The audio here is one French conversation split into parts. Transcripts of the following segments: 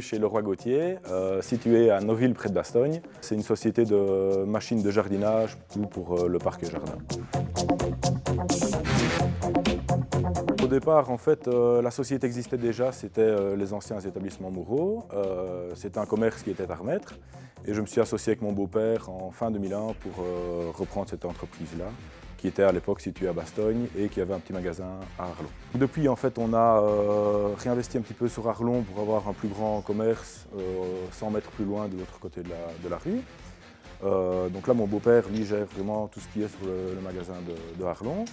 Chez Leroy Gauthier, situé à Noville près de Bastogne. C'est une société de machines de jardinage pour le parc et jardin. Au départ, en fait, la société existait déjà, c'était les anciens établissements Moureaux. C'était un commerce qui était à remettre. Et je me suis associé avec mon beau-père en fin 2001 pour reprendre cette entreprise-là, qui était à l'époque située à Bastogne et qui avait un petit magasin à Arlon. Depuis, en fait, on a réinvesti un petit peu sur Arlon pour avoir un plus grand commerce 100 mètres plus loin de l'autre côté de la rue. Donc là, mon beau-père, lui, gère vraiment tout ce qui est sur le magasin de Arlon.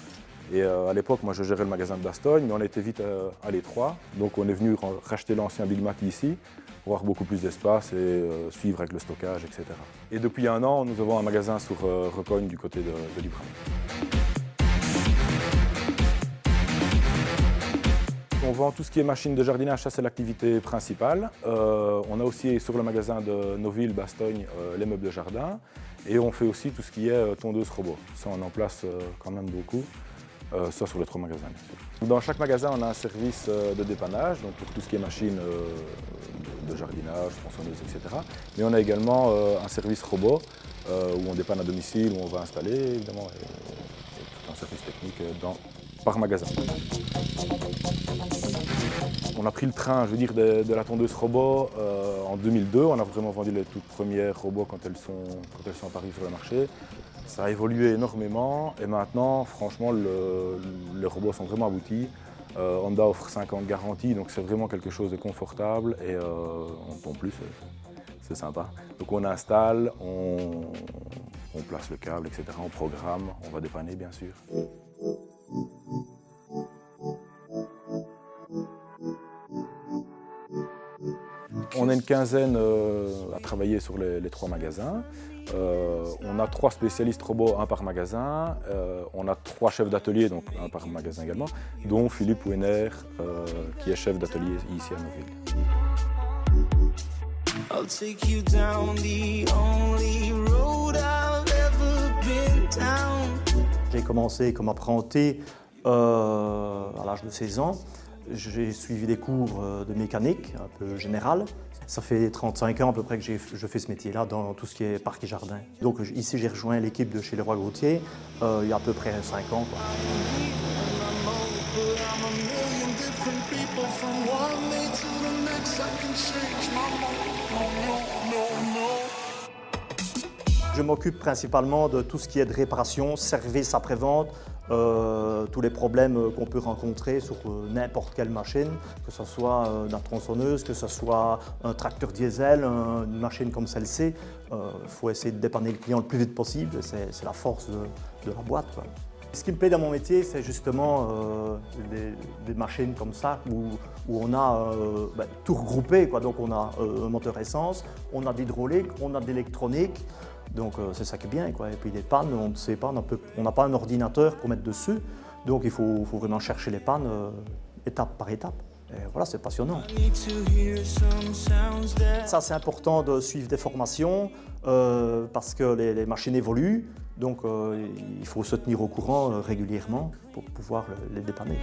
Et à l'époque, moi, je gérais le magasin de Bastogne, mais on était vite à l'étroit. Donc on est venu racheter l'ancien Big Mac ici, pour avoir beaucoup plus d'espace et suivre avec le stockage, etc. Et depuis un an, nous avons un magasin sur Recogne du côté de Libramont. On vend tout ce qui est machines de jardinage, ça c'est l'activité principale. On a aussi sur le magasin de Noville, Bastogne, les meubles de jardin. Et on fait aussi tout ce qui est tondeuse robot. Ça on en place quand même beaucoup, soit sur les 3 magasins bien sûr. Dans chaque magasin on a un service de dépannage, donc pour tout ce qui est machines de jardinage, tronçonneuses, etc. Mais on a également un service robot où on dépanne à domicile, où on va installer évidemment, et tout un service technique par magasin. On a pris le train, je veux dire, de la tondeuse robot en 2002. On a vraiment vendu les toutes premières robots quand elles sont apparues sur le marché. Ça a évolué énormément et maintenant, franchement, les robots sont vraiment aboutis. Honda offre 5 ans de garantie, donc c'est vraiment quelque chose de confortable et en plus, c'est sympa. Donc on installe, on place le câble, etc. On programme, on va dépanner bien sûr. On a une quinzaine à travailler sur les 3 magasins. On a 3 spécialistes robots, un par magasin. On a 3 chefs d'atelier, donc un par magasin également, dont Philippe Wenner, qui est chef d'atelier ici à Noville. J'ai commencé comme apprenti à l'âge de 16 ans. J'ai suivi des cours de mécanique, un peu général. Ça fait 35 ans à peu près que je fais ce métier-là dans tout ce qui est parc et jardin. Donc ici j'ai rejoint l'équipe de chez Leroy Gauthier il y a à peu près 5 ans. Je m'occupe principalement de tout ce qui est de réparation, service après-vente, tous les problèmes qu'on peut rencontrer sur n'importe quelle machine, que ce soit la tronçonneuse, que ce soit un tracteur diesel, une machine comme celle-ci. Il faut essayer de dépanner le client le plus vite possible, c'est la force de la boîte, quoi. Ce qui me plaît dans mon métier, c'est justement des machines comme ça où on a tout regroupé, quoi. Donc on a un moteur essence, on a d'hydraulique, on a d'électronique. Donc c'est ça qui est bien, quoi. Et puis les pannes, on ne sait pas, on n'a pas un ordinateur pour mettre dessus. Donc il faut vraiment chercher les pannes étape par étape. Et voilà, c'est passionnant. Ça, c'est important de suivre des formations parce que les machines évoluent. Donc il faut se tenir au courant régulièrement pour pouvoir les dépanner.